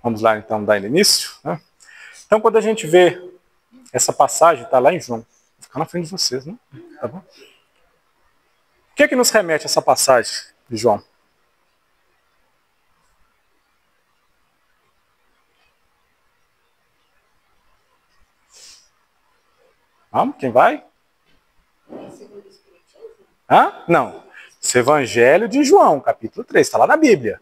Vamos lá, então, dar início. Né? Então, quando a gente vê essa passagem, está lá em João. Vou ficar na frente de vocês, né? Tá bom? O que é que nos remete a essa passagem de João? Vamos? Quem vai? Hã? Não. Esse Evangelho de João, capítulo 3, está lá na Bíblia.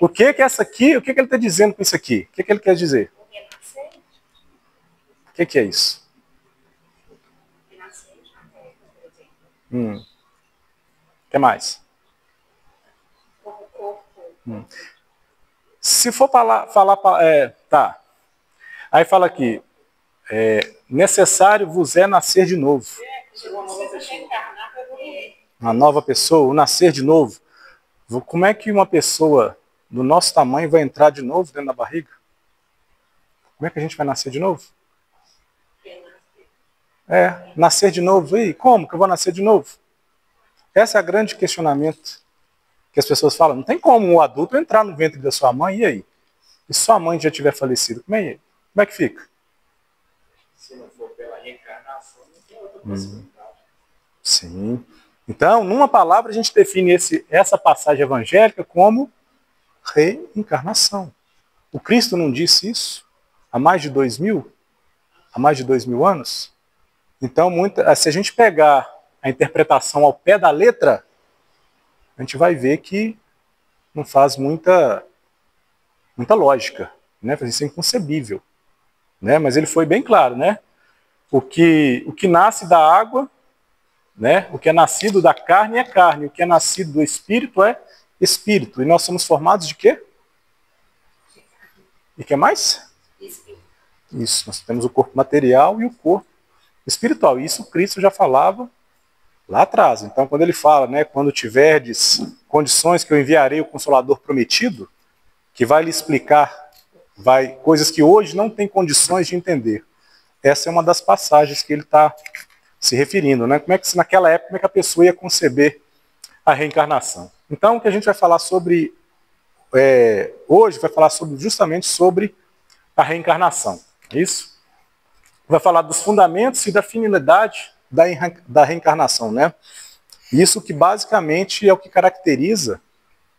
O que é essa aqui? O que ele está dizendo com isso aqui? O que ele quer dizer? O que é isso? O que mais? Se for falar tá. Aí fala aqui, necessário vos é nascer de novo. Uma nova pessoa, o nascer de novo. Como é que uma pessoa do nosso tamanho vai entrar de novo dentro da barriga? Como é que a gente vai nascer de novo? Nascer de novo. E como que eu vou nascer de novo? Esse é o grande questionamento que as pessoas falam. Não tem como um adulto entrar no ventre da sua mãe, e aí? E sua mãe já tiver falecido, como é que fica? Se não for pela reencarnação, não tem outra possibilidade. Sim. Então, numa palavra, a gente define essa passagem evangélica como reencarnação. O Cristo não disse isso há mais de 2000? Há mais de 2000 anos? Então, se a gente pegar a interpretação ao pé da letra, a gente vai ver que não faz muita lógica, né? Isso é inconcebível, né? Mas ele foi bem claro, né? O que nasce da água, né? O que é nascido da carne é carne, o que é nascido do espírito é espírito. E nós somos formados de quê? E o que mais? Espírito. Isso, nós temos o corpo material e o corpo espiritual. Isso Cristo já falava lá atrás. Então, quando ele fala, né, quando tiverdes condições que eu enviarei o Consolador prometido, que vai lhe explicar coisas que hoje não tem condições de entender. Essa é uma das passagens que ele está se referindo, né? Naquela época, como é que a pessoa ia conceber a reencarnação? Então, o que a gente vai falar sobre hoje, vai falar justamente sobre a reencarnação. Isso? Vai falar dos fundamentos e da finalidade da reencarnação, né? Isso que basicamente é o que caracteriza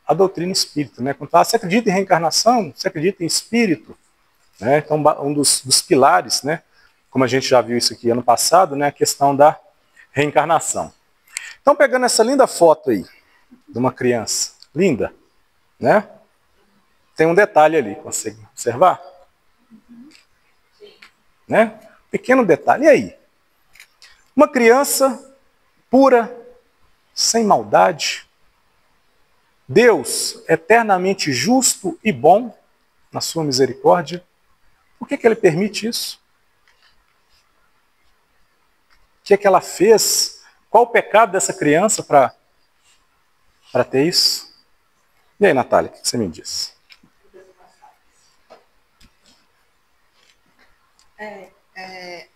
a doutrina espírita, né? Quando fala, você acredita em reencarnação? Você acredita em espírito? Né? Então, um dos pilares, né? Como a gente já viu isso aqui ano passado, né? A questão da reencarnação. Então, pegando essa linda foto aí, de uma criança, linda, né? Tem um detalhe ali, consegue observar? Né? Pequeno detalhe, e aí? Uma criança pura, sem maldade, Deus eternamente justo e bom, na sua misericórdia, por que ele permite isso? O que ela fez? Qual o pecado dessa criança para ter isso? E aí, Natália, o que você me diz?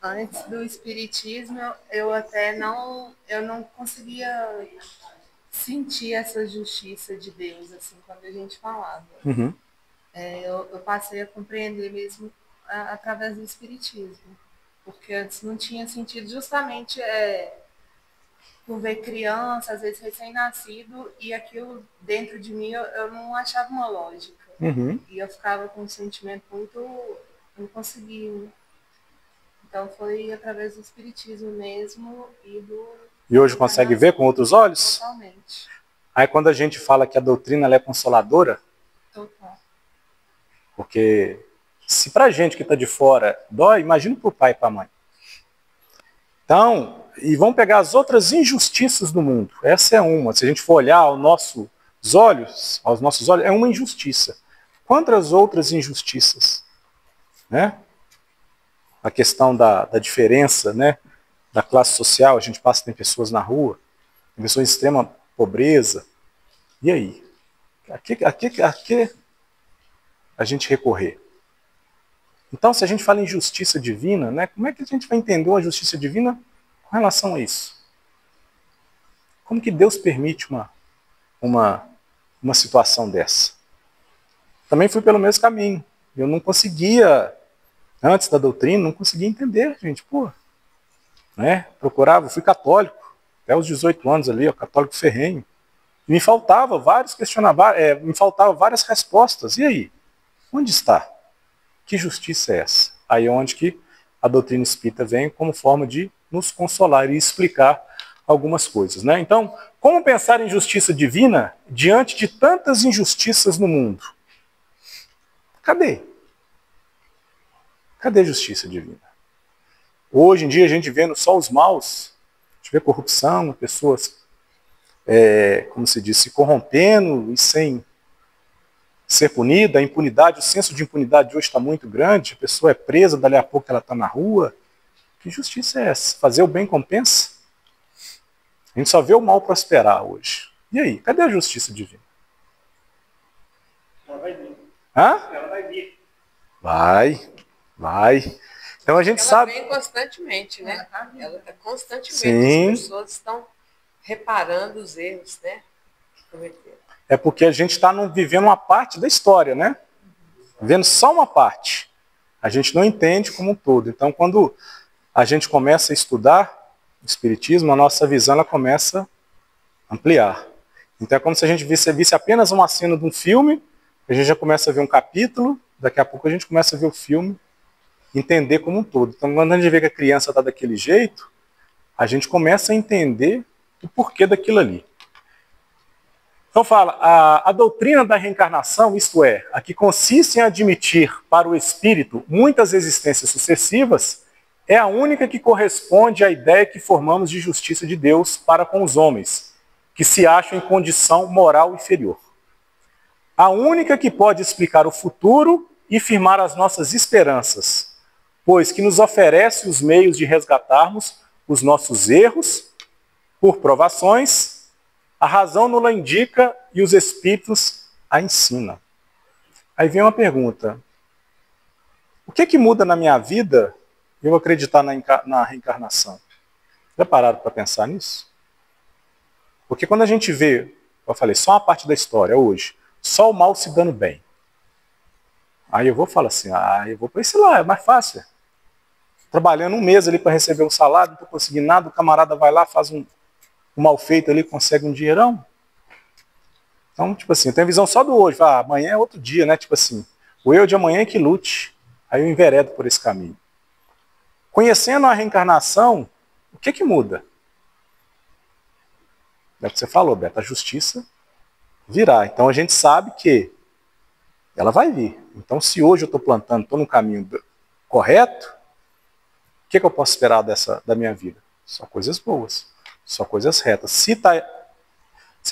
Antes do espiritismo, eu não conseguia sentir essa justiça de Deus, assim, quando a gente falava. Uhum. Eu passei a compreender mesmo através do espiritismo, porque antes não tinha sentido, justamente por ver criança, às vezes recém-nascido, e aquilo dentro de mim eu não achava uma lógica. Uhum. E eu ficava com um sentimento muito... não conseguia. Então foi através do espiritismo mesmo E hoje consegue ver com outros olhos? Totalmente. Aí quando a gente fala que a doutrina ela é consoladora, Total. porque se pra gente que está de fora dói, imagina pro pai e pra mãe. Então, e vamos pegar as outras injustiças do mundo. Essa é uma. Se a gente for olhar aos nossos olhos, é uma injustiça. Quantas outras injustiças? Né? A questão da diferença, né, da classe social, a gente passa, tem pessoas na rua, pessoas em extrema pobreza. E aí? A que a gente recorrer? Então, se a gente fala em justiça divina, né, como é que a gente vai entender uma justiça divina com relação a isso? Como que Deus permite uma situação dessa? também fui pelo mesmo caminho. Eu não conseguia, antes da doutrina, não conseguia entender, gente, pô. Né? Procurava, fui católico, até os 18 anos ali, ó, católico ferrenho. E me faltava vários questionamentos, me faltavam várias respostas. E aí? Onde está? Que justiça é essa? Aí é onde que a doutrina espírita vem como forma de nos consolar e explicar algumas coisas. Né? Então, como pensar em justiça divina diante de tantas injustiças no mundo? Cadê? Cadê a justiça divina? Hoje em dia a gente vendo só os maus, a gente vê corrupção, pessoas, como se diz, se corrompendo e sem ser punida, a impunidade, o senso de impunidade hoje está muito grande, a pessoa é presa, dali a pouco ela está na rua. Que justiça é essa? Fazer o bem compensa? A gente só vê o mal prosperar hoje. E aí, cadê a justiça divina? Ela vai vir. Hã? Ela vai vir. Vai. Então a gente sabe... Ela vem constantemente, né? Ela constantemente, Sim. as pessoas estão reparando os erros, né? Que cometeram. É porque a gente está vivendo uma parte da história, né? Vendo só uma parte. A gente não entende como um todo. Então, quando a gente começa a estudar o Espiritismo, a nossa visão ela começa a ampliar. Então, é como se a gente visse apenas uma cena de um filme, a gente já começa a ver um capítulo, daqui a pouco a gente começa a ver o filme, entender como um todo. Então, quando a gente vê que a criança está daquele jeito, a gente começa a entender o porquê daquilo ali. Então fala, a doutrina da reencarnação, isto é, a que consiste em admitir para o espírito muitas existências sucessivas, é a única que corresponde à ideia que formamos de justiça de Deus para com os homens, que se acham em condição moral inferior. A única que pode explicar o futuro e firmar as nossas esperanças, pois que nos oferece os meios de resgatarmos os nossos erros por provações. A razão nos indica e os espíritos a ensinam. Aí vem uma pergunta. O que muda na minha vida eu acreditar na reencarnação? Já pararam para pensar nisso? Porque quando a gente vê, eu falei, só uma parte da história hoje, só o mal se dando bem. Aí eu vou falar assim, eu vou para esse lá, é mais fácil. Trabalhando um mês ali para receber um salário, não estou conseguindo nada, o camarada vai lá, faz um mal feito ali, consegue um dinheirão. Então, tipo assim, eu tenho a visão só do hoje. Amanhã é outro dia, né? Tipo assim, o eu de amanhã é que lute. Aí eu enveredo por esse caminho. Conhecendo a reencarnação, o que muda? É o que você falou, Beto, a justiça virá. Então a gente sabe que ela vai vir. Então se hoje eu estou plantando, estou no caminho correto, o que eu posso esperar da minha vida? Só coisas boas. Só coisas retas. Se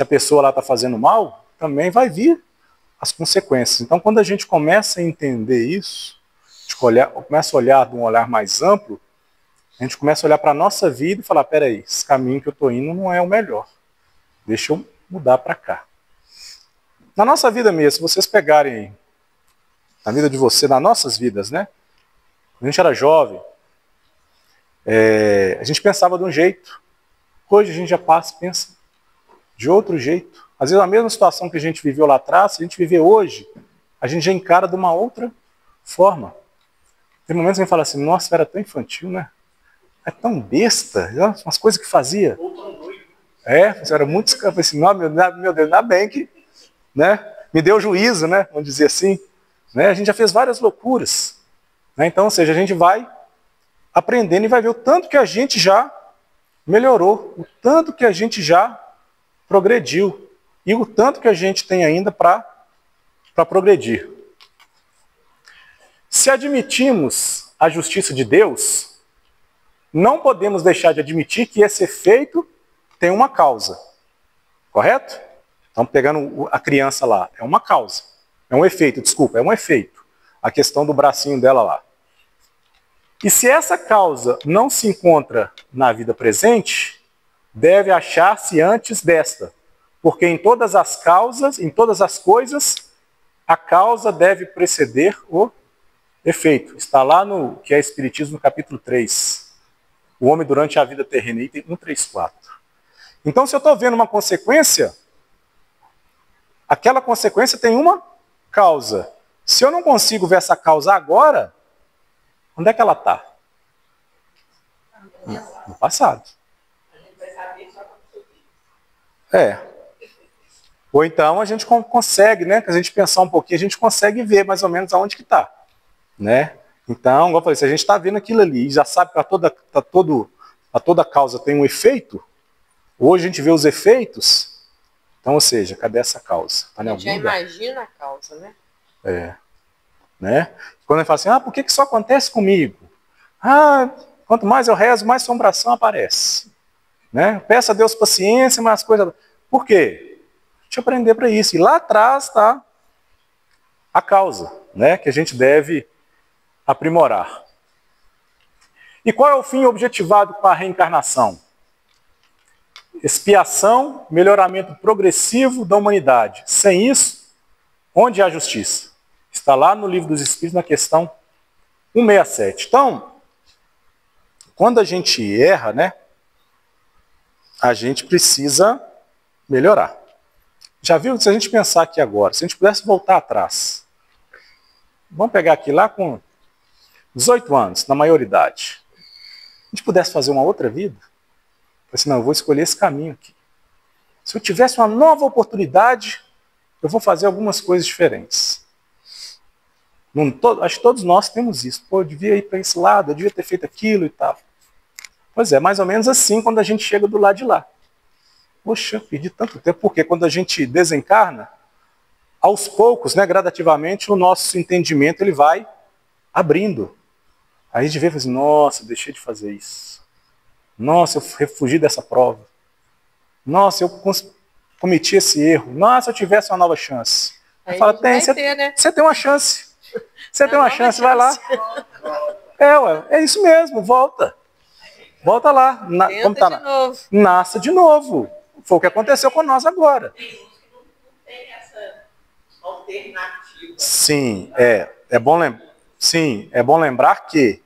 a pessoa lá está fazendo mal, também vai vir as consequências. Então, quando a gente começa a entender isso, começa a olhar de um olhar mais amplo, a gente começa a olhar para a nossa vida e falar, peraí, esse caminho que eu estou indo não é o melhor. Deixa eu mudar para cá. Na nossa vida mesmo, se vocês pegarem a vida de você, nas nossas vidas, né? Quando a gente era jovem, a gente pensava de um jeito. Hoje a gente já pensa de outro jeito. Às vezes a mesma situação que a gente viveu lá atrás, se a gente viver hoje, a gente já encara de uma outra forma. Tem momentos que a gente fala assim, nossa, era tão infantil, né? É tão besta, umas coisas que fazia. Você era muito escravo, assim, meu Deus, ainda bem que, né? Me deu juízo, né? Vamos dizer assim. Né? A gente já fez várias loucuras. Né? Então, ou seja, a gente vai aprendendo e vai ver o tanto que a gente já melhorou, o tanto que a gente já progrediu e o tanto que a gente tem ainda para progredir. Se admitimos a justiça de Deus, não podemos deixar de admitir que esse efeito tem uma causa. Correto? Então, pegando a criança lá, é uma causa. É um efeito, desculpa, é um efeito. A questão do bracinho dela lá. E se essa causa não se encontra na vida presente, deve achar-se antes desta. Porque em todas as causas, em todas as coisas, a causa deve preceder o efeito. Está lá no que é Espiritismo, no capítulo 3. O homem durante a vida terrena, item 134. Então, se eu estou vendo uma consequência, aquela consequência tem uma causa. Se eu não consigo ver essa causa agora, onde é que ela está? No passado. É. Ou então a gente consegue, né? Se a gente pensar um pouquinho, a gente consegue ver mais ou menos aonde que está, né? Então, como eu falei, se a gente está vendo aquilo ali e já sabe que toda causa tem um efeito, hoje a gente vê os efeitos, então, ou seja, cadê essa causa? Tá em algum Já lugar? imagina a causa, né? É. Né? Quando ele fala assim, por que isso acontece comigo? Quanto mais eu rezo, mais assombração aparece. Né? Peço a Deus paciência, mas as coisas... Por quê? Deixa eu aprender para isso. E lá atrás está a causa, né? Que a gente deve aprimorar. E qual é o fim objetivado com a reencarnação? Expiação, melhoramento progressivo da humanidade. Sem isso, onde há justiça? Está lá no Livro dos Espíritos, na questão 167. Então, quando a gente erra, né, a gente precisa melhorar. Já viu? Se a gente pensar aqui agora, se a gente pudesse voltar atrás, vamos pegar aqui lá com 18 anos, na maioridade, a gente pudesse fazer uma outra vida, assim, não, eu vou escolher esse caminho aqui. Se eu tivesse uma nova oportunidade, eu vou fazer algumas coisas diferentes. Acho que todos nós temos isso. Pô, eu devia ir para esse lado, eu devia ter feito aquilo e tal. Pois é, mais ou menos assim quando a gente chega do lado de lá. Poxa, perdi tanto tempo, porque quando a gente desencarna, aos poucos, né, gradativamente, o nosso entendimento ele vai abrindo. Aí a gente vê e fala assim, nossa, deixei de fazer isso. Nossa, eu refugi dessa prova. Nossa, eu cometi esse erro. Nossa, se eu tivesse uma nova chance. Aí Fala, né? você tem uma chance. Você tem uma chance, vai lá. É isso mesmo, volta. Volta lá. Tenta Tá de novo. Nasça de novo. Foi o que aconteceu com nós agora. Tem essa alternativa. Sim, é bom lembrar que,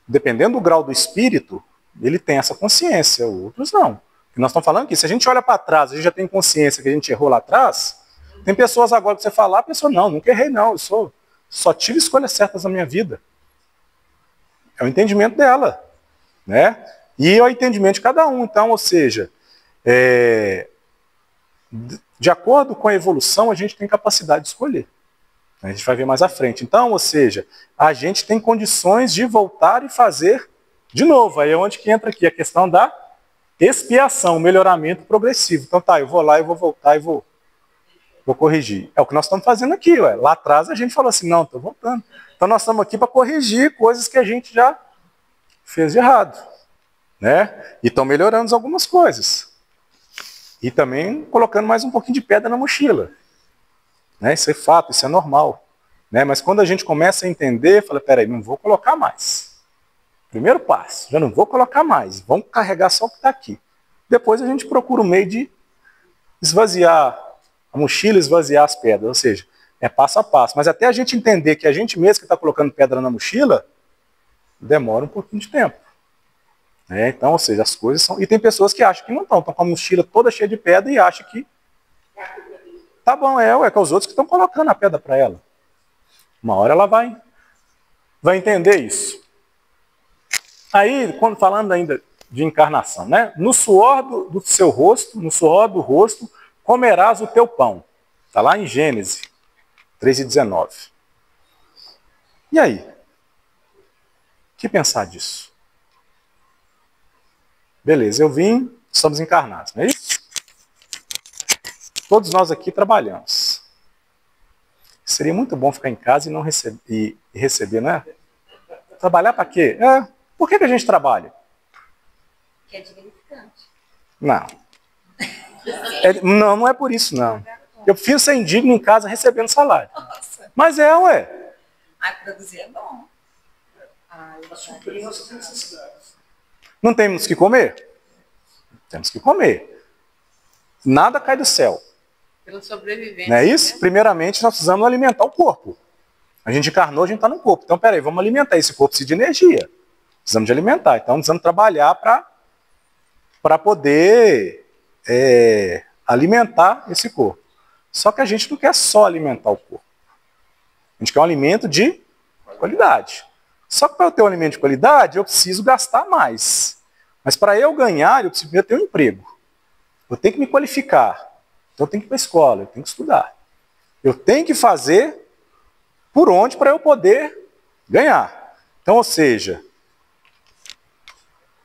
dependendo do grau do espírito, ele tem essa consciência, outros não. E nós estamos falando que se a gente olha para trás, a gente já tem consciência que a gente errou lá atrás, tem pessoas agora que você fala, a pessoa, não, nunca errei não, eu só tive escolhas certas na minha vida. É o entendimento dela, né? E é o entendimento de cada um, então, ou seja, de acordo com a evolução, a gente tem capacidade de escolher. A gente vai ver mais à frente. Então, ou seja, a gente tem condições de voltar e fazer de novo. Aí é onde que entra aqui a questão da expiação, melhoramento progressivo. Então tá, eu vou lá, eu vou voltar e vou corrigir. É o que nós estamos fazendo aqui. Ué. Lá atrás a gente falou assim, não, estou voltando. Então nós estamos aqui para corrigir coisas que a gente já fez de errado. Né? E estão melhorando algumas coisas. E também colocando mais um pouquinho de pedra na mochila. Né? Isso é fato, isso é normal. Né? Mas quando a gente começa a entender, fala, peraí, não vou colocar mais. Primeiro passo, já não vou colocar mais. Vamos carregar só o que está aqui. Depois a gente procura o meio de esvaziar a mochila, esvaziar as pedras. Ou seja, é passo a passo. Mas até a gente entender que a gente mesmo que está colocando pedra na mochila, demora um pouquinho de tempo. Então, ou seja, as coisas são... E tem pessoas que acham que não estão com a mochila toda cheia de pedra e acham que tá bom, é que os outros que estão colocando a pedra para ela. Uma hora ela vai entender isso. Aí, falando ainda de encarnação, né? No suor do seu rosto, no suor do rosto, comerás o teu pão. Está lá em Gênesis 3:19. E aí? O que pensar disso? Beleza, eu vim, estamos encarnados, não é isso? Todos nós aqui trabalhamos. Seria muito bom ficar em casa e não receber, não é? Trabalhar para quê? Por que a gente trabalha? Que é dignificante. Não. Não é por isso, não. Eu prefiro ser indigno em casa recebendo salário. Nossa. Mas ué. Produzir é bom. Para suprir nossas necessidades. Não temos que comer? Temos que comer. Nada cai do céu. Pela sobrevivência. Não é isso? Né? Primeiramente, nós precisamos alimentar o corpo. A gente encarnou, a gente está no corpo. Então, peraí, vamos alimentar. Esse corpo precisa de energia. Precisamos de alimentar. Então, precisamos trabalhar para poder alimentar esse corpo. Só que a gente não quer só alimentar o corpo. A gente quer um alimento de qualidade. Só que para eu ter um alimento de qualidade, eu preciso gastar mais. Mas para eu ganhar, eu preciso primeiro ter um emprego. Eu tenho que me qualificar. Então eu tenho que ir para a escola, eu tenho que estudar. Eu tenho que fazer por onde para eu poder ganhar. Então, ou seja,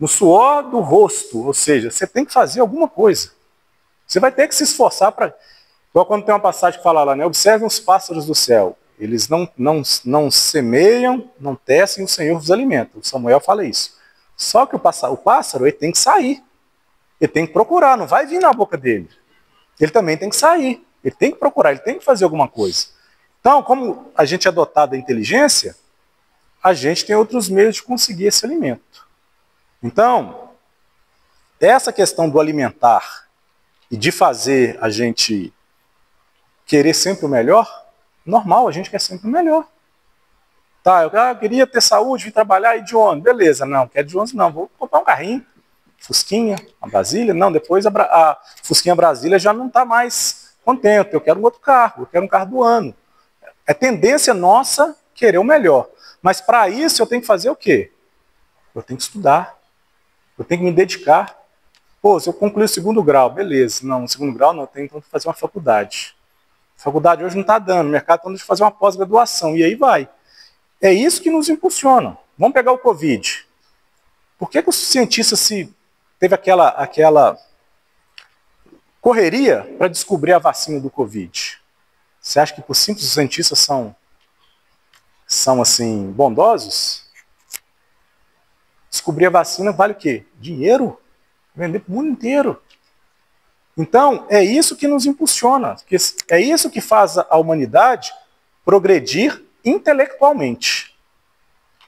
no suor do rosto, ou seja, você tem que fazer alguma coisa. Você vai ter que se esforçar para... Igual quando tem uma passagem que fala lá, né? Observem os pássaros do céu. Eles não semeiam, não tecem, o Senhor vos alimenta. O Samuel fala isso. Só que o pássaro ele tem que sair. Ele tem que procurar, não vai vir na boca dele. Ele também tem que sair. Ele tem que procurar, ele tem que fazer alguma coisa. Então, como a gente é dotado da inteligência, a gente tem outros meios de conseguir esse alimento. Então, essa questão do alimentar e de fazer a gente querer sempre o melhor, normal, a gente quer sempre o melhor. Tá, eu queria ter saúde, vir trabalhar e de ônibus. Beleza, não, quer de ônibus não, vou comprar um carrinho, Fusquinha, a Brasília. Não, depois a Fusquinha Brasília já não está mais contente, eu quero um outro carro, eu quero um carro do ano. É tendência nossa querer o melhor. Mas para isso eu tenho que fazer o quê? Eu tenho que estudar, eu tenho que me dedicar. Pô, se eu concluir o 2º grau, beleza. Não, no 2º grau não, eu tenho que fazer uma faculdade. A faculdade hoje não está dando, o mercado está dando de fazer uma pós-graduação, e aí vai. É isso que nos impulsiona. Vamos pegar o Covid. Por que os cientistas teve aquela correria para descobrir a vacina do Covid? Você acha que por simples os cientistas são assim, bondosos? Descobrir a vacina vale o quê? Dinheiro. Vender para o mundo inteiro. Então, é isso que nos impulsiona. É isso que faz a humanidade progredir intelectualmente.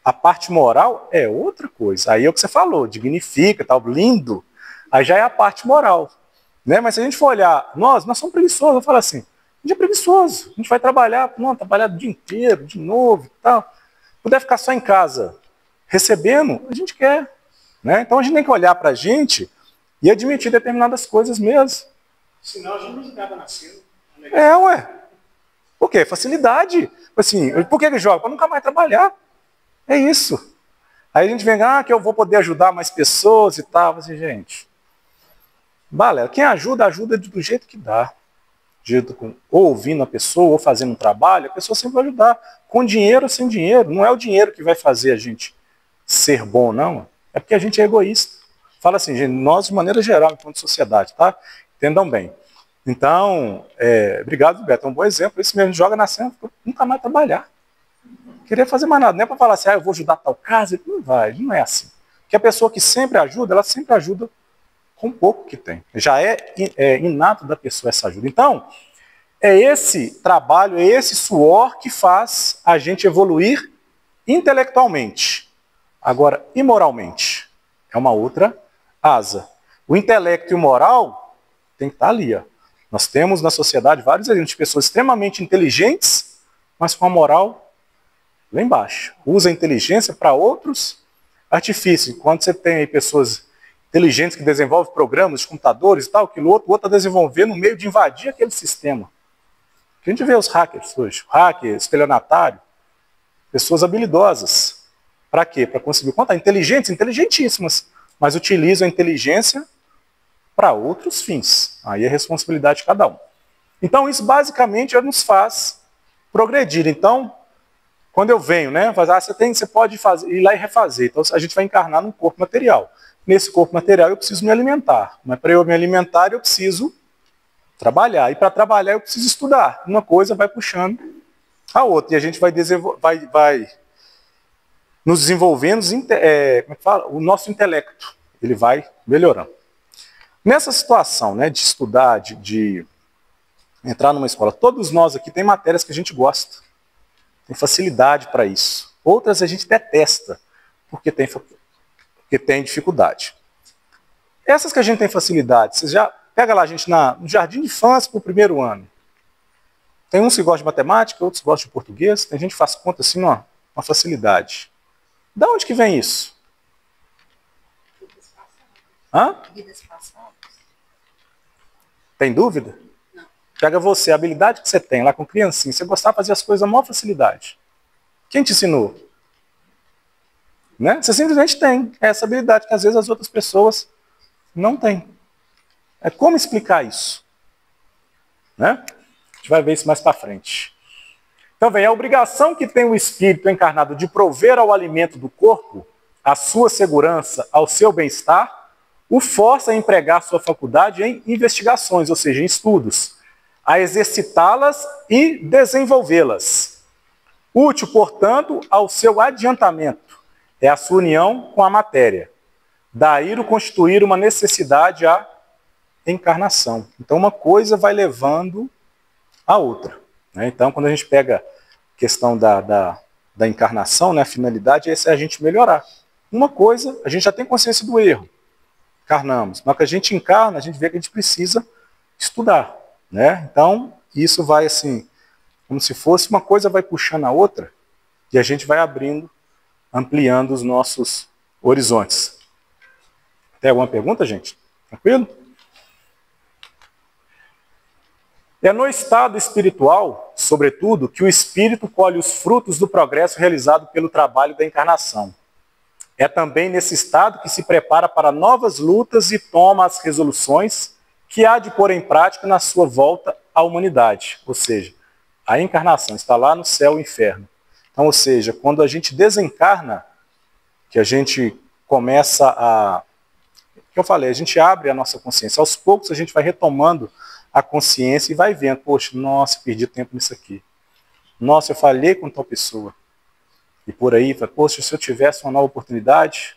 A parte moral é outra coisa. Aí é o que você falou, dignifica, tal, lindo. Aí já é a parte moral. Né? Mas se a gente for olhar, nós somos preguiçosos. Eu falo assim, a gente é preguiçoso. A gente vai trabalhar o dia inteiro, de novo e tal. Puder ficar só em casa recebendo, a gente quer. Né? Então a gente tem que olhar para a gente e admitir determinadas coisas mesmo. Senão a gente não acaba nascendo. Ué. Por quê? Facilidade. Assim, por que ele joga? Para nunca mais trabalhar. É isso. Aí a gente vem, que eu vou poder ajudar mais pessoas e tal. Assim, gente, galera, quem ajuda do jeito que dá. Ou ouvindo a pessoa, ou fazendo um trabalho, a pessoa sempre vai ajudar. Com dinheiro ou sem dinheiro. Não é o dinheiro que vai fazer a gente ser bom, não. É porque a gente é egoísta. Fala assim, gente, nós de maneira geral, enquanto sociedade, tá? Entendam bem. Então, obrigado, Beto, é um bom exemplo. Esse mesmo joga na cena, nunca mais trabalhar. Querer fazer mais nada, não é para falar assim, eu vou ajudar tal casa, não vai, não é assim. Porque a pessoa que sempre ajuda, ela sempre ajuda com pouco que tem. Já é inato da pessoa essa ajuda. Então, é esse trabalho, é esse suor que faz a gente evoluir intelectualmente. Agora, imoralmente, é uma outra asa. O intelecto e o moral tem que estar ali. Ó. Nós temos na sociedade vários exemplos de pessoas extremamente inteligentes, mas com a moral lá embaixo. Usa a inteligência para outros artifícios. Quando você tem aí pessoas inteligentes que desenvolvem programas de computadores e tal, que o outro está desenvolvendo no meio de invadir aquele sistema. A gente vê os hackers hoje, hackers, estelionatário, pessoas habilidosas. Para quê? Para conseguir contar. Inteligentes, inteligentíssimas, mas utilizam a inteligência para outros fins. Aí é responsabilidade de cada um. Então isso basicamente já nos faz progredir. Então, quando eu venho, né, você pode ir lá e refazer. Então a gente vai encarnar num corpo material. Nesse corpo material eu preciso me alimentar. Mas para eu me alimentar eu preciso trabalhar. E para trabalhar eu preciso estudar. Uma coisa vai puxando a outra. E a gente vai nos desenvolvendo, o nosso intelecto. Ele vai melhorando. Nessa situação, né, de estudar, de entrar numa escola, todos nós aqui tem matérias que a gente gosta. Tem facilidade para isso. Outras a gente detesta, porque tem dificuldade. Essas que a gente tem facilidade, você já pega lá a gente no jardim de infância para o 1º ano. Tem uns que gostam de matemática, outros gostam de português, tem gente que faz conta assim, uma facilidade. Da onde que vem isso? Hã? Vidas passadas? Tem dúvida? Não. Pega você, a habilidade que você tem lá com criancinha, você gostar de fazer as coisas com a maior facilidade. Quem te ensinou? Né? Você simplesmente tem essa habilidade que às vezes as outras pessoas não têm. É como explicar isso? Né? A gente vai ver isso mais para frente. Então, vem a obrigação que tem o espírito encarnado de prover ao alimento do corpo, à sua segurança, ao seu bem-estar, o força a empregar sua faculdade em investigações, ou seja, em estudos, a exercitá-las e desenvolvê-las. Útil, portanto, ao seu adiantamento, é a sua união com a matéria. Daí o constituir uma necessidade à encarnação. Então, uma coisa vai levando a outra. Né? Então, quando a gente pega a questão da encarnação, né, a finalidade é a gente melhorar. Uma coisa, a gente já tem consciência do erro. Encarnamos. Mas que a gente encarna, a gente vê que a gente precisa estudar. Né? Então, isso vai assim, como se fosse uma coisa vai puxando a outra, e a gente vai abrindo, ampliando os nossos horizontes. Tem alguma pergunta, gente? Tranquilo? É no estado espiritual, sobretudo, que o espírito colhe os frutos do progresso realizado pelo trabalho da encarnação. É também nesse estado que se prepara para novas lutas e toma as resoluções que há de pôr em prática na sua volta à humanidade. Ou seja, a encarnação está lá no céu e inferno. Então, ou seja, quando a gente desencarna, que a gente começa a... que eu falei, a gente abre a nossa consciência. Aos poucos a gente vai retomando a consciência e vai vendo, poxa, nossa, perdi tempo nisso aqui. Nossa, eu falhei com tal pessoa. E por aí, poxa, se eu tivesse uma nova oportunidade...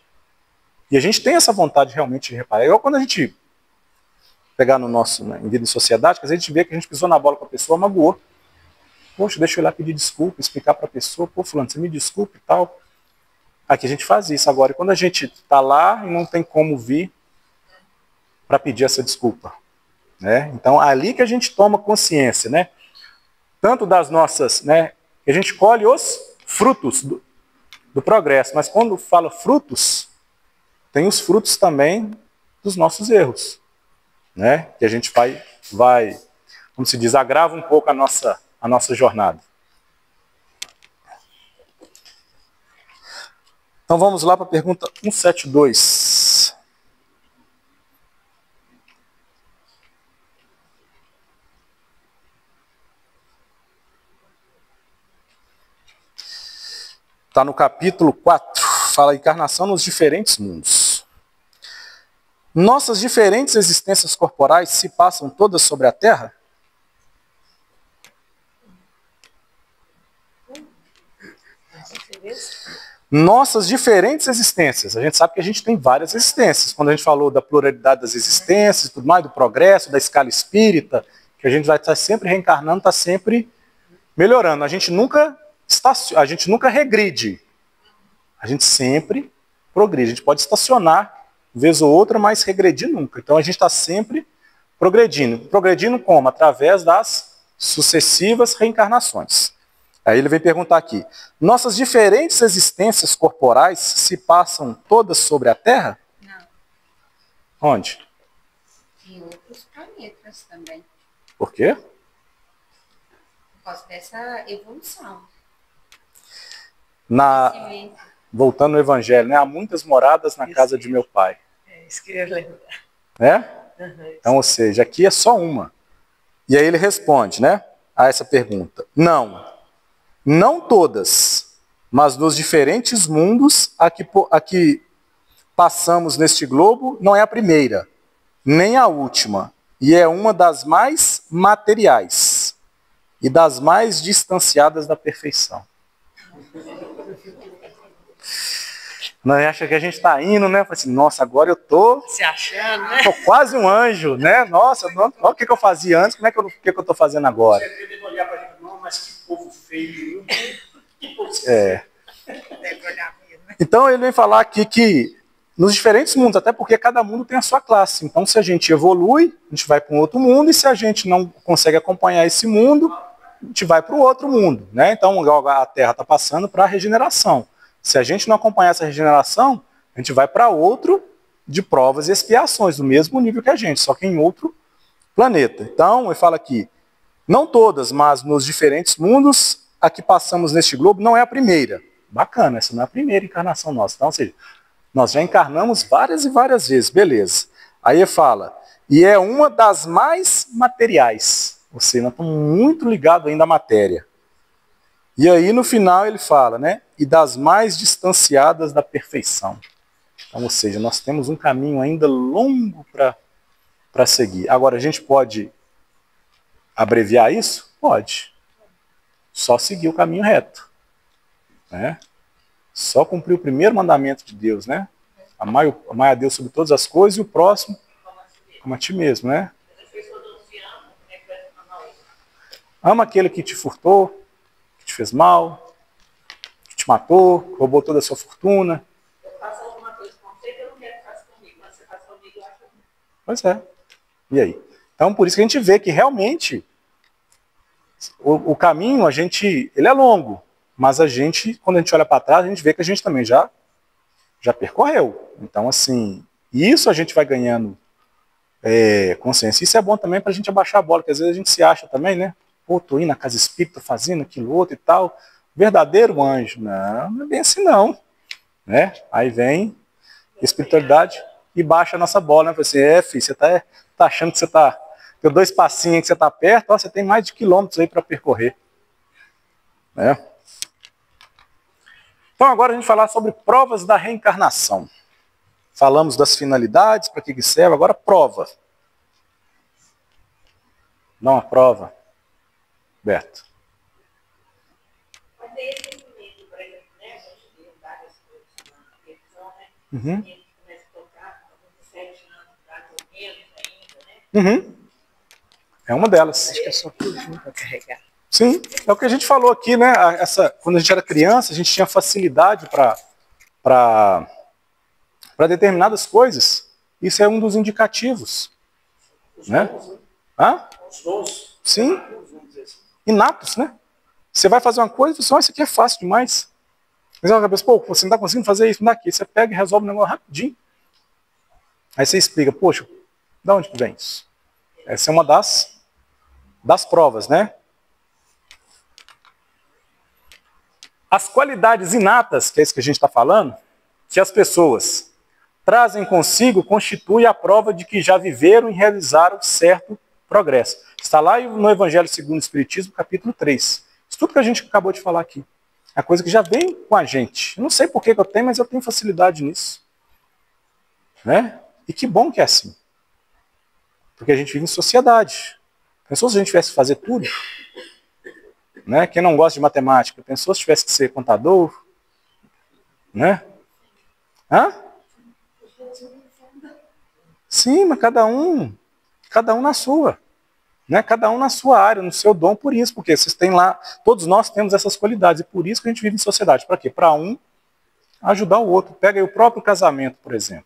E a gente tem essa vontade realmente de reparar. Igual quando a gente pegar no nosso, né, em vida em sociedade, que a gente vê que a gente pisou na bola com a pessoa, magoou. Poxa, deixa eu ir lá pedir desculpa, explicar para a pessoa, pô, fulano, você me desculpe e tal. Aqui a gente faz isso agora. E quando a gente está lá e não tem como vir para pedir essa desculpa. Né? Então, ali que a gente toma consciência, né? Tanto das nossas, né? Que a gente colhe os frutos do progresso. Mas quando fala frutos, tem os frutos também dos nossos erros. Né? Que a gente vai, como se diz, agrava um pouco a nossa jornada. Então vamos lá para a pergunta 172. Está no capítulo 4, fala encarnação nos diferentes mundos. Nossas diferentes existências corporais se passam todas sobre a Terra? Nossas diferentes existências. A gente sabe que a gente tem várias existências. Quando a gente falou da pluralidade das existências, tudo mais, do progresso, da escala espírita, que a gente vai estar sempre reencarnando, está sempre melhorando. A gente nunca regride. A gente sempre progride. A gente pode estacionar vez ou outra, mas regredir nunca. Então a gente está sempre progredindo. Progredindo como? Através das sucessivas reencarnações. Aí ele vem perguntar aqui, nossas diferentes existências corporais se passam todas sobre a Terra? Não. Onde? Em outros planetas também. Por quê? Por causa dessa evolução. Voltando no Evangelho, né? Há muitas moradas na casa de meu Pai. É isso que eu ia lembrar. Né? Então, ou seja, aqui é só uma. E aí ele responde, né, a essa pergunta. Não todas, mas nos diferentes mundos a que passamos neste globo, não é a primeira, nem a última, e é uma das mais materiais e das mais distanciadas da perfeição. Nós acha que a gente está indo, né? Fala assim, nossa, agora eu tô Se achando, né? tô quase um anjo, né? Nossa, olha o que eu fazia antes, como é que eu estou fazendo agora? Você deve olhar para a gente, não, mas que povo feio. Que povo É. Deve olhar mesmo. Então ele vem falar aqui que nos diferentes mundos, até porque cada mundo tem a sua classe. Então se a gente evolui, a gente vai para um outro mundo, e se a gente não consegue acompanhar esse mundo, a gente vai para o outro mundo, né? Então a Terra está passando para a regeneração. Se a gente não acompanhar essa regeneração, a gente vai para outro de provas e expiações, do mesmo nível que a gente, só que em outro planeta. Então, ele fala aqui, Não todas, mas nos diferentes mundos, a que passamos neste globo não é a primeira. Bacana, essa não é a primeira encarnação nossa. Então, ou seja, nós já encarnamos várias e várias vezes, beleza. Aí ele fala, e é uma das mais materiais. Ou seja, nós estamos muito ligados ainda à matéria. E aí no final ele fala, né? E das mais distanciadas da perfeição. Então, ou seja, nós temos um caminho ainda longo para seguir. Agora, a gente pode abreviar isso? Pode. Só seguir o caminho reto. Né? Só cumprir o primeiro mandamento de Deus, né? Amar a Deus sobre todas as coisas e o próximo como a ti mesmo, né? Ama aquele que te furtou, que te fez mal, que te matou, roubou toda a sua fortuna. Eu faço alguma coisa com você que eu não quero que faça comigo, mas você faz comigo, eu acho ruim. Pois é. E aí? Então, por isso que a gente vê que realmente o caminho, ele é longo, mas a gente, quando a gente olha para trás, a gente vê que a gente também já percorreu. Então, assim, isso a gente vai ganhando consciência. Isso é bom também para a gente abaixar a bola, porque às vezes a gente se acha também, né? Pô, tô indo na casa espírita, fazendo aquilo outro e tal. Verdadeiro anjo. Não, não é bem assim não. Né? Aí vem espiritualidade e baixa a nossa bola, né? Fala assim, filho, você tá achando que você tá... Deu 2 passinhos que você tá perto, ó, você tem mais de quilômetros aí para percorrer. Né? Então agora a gente vai falar sobre provas da reencarnação. Falamos das finalidades, para que serve, agora prova. Dá uma prova. Beto. Mas aí esse momento, por exemplo, né? A gente viu várias coisas na televisão, né? Uhum. A gente começa a tocar com 17 anos, mais ou menos ainda, né? Uhum. É uma delas. Acho que eu sou tudinho para carregar. Sim, é o que a gente falou aqui, né? Quando a gente era criança, a gente tinha facilidade para determinadas coisas. Isso é um dos indicativos. Os Né? dons, né? Hã? Os dons. Sim, Vamos dizer assim. inatos, né? Você vai fazer uma coisa e você fala, isso aqui é fácil demais. Mas a cabeça, pô, você não está conseguindo fazer isso, não dá aqui. Você pega e resolve o negócio rapidinho. Aí você explica, poxa, de onde que vem isso? Essa é uma das provas, né? As qualidades inatas, que é isso que a gente está falando, que as pessoas trazem consigo, constitui a prova de que já viveram e realizaram certo progresso. Está lá no Evangelho segundo o Espiritismo, capítulo 3. Isso tudo que a gente acabou de falar aqui. É coisa que já vem com a gente. Eu não sei por que eu tenho, mas eu tenho facilidade nisso. Né? E que bom que é assim. Porque a gente vive em sociedade. Pensou se a gente tivesse que fazer tudo? Né? Quem não gosta de matemática, pensou se tivesse que ser contador? Né? Hã? Sim, mas cada um na sua. Né? Cada um na sua área, no seu dom, por isso. Porque vocês têm lá, todos nós temos essas qualidades. E por isso que a gente vive em sociedade. Para quê? Para um ajudar o outro. Pega aí o próprio casamento, por exemplo.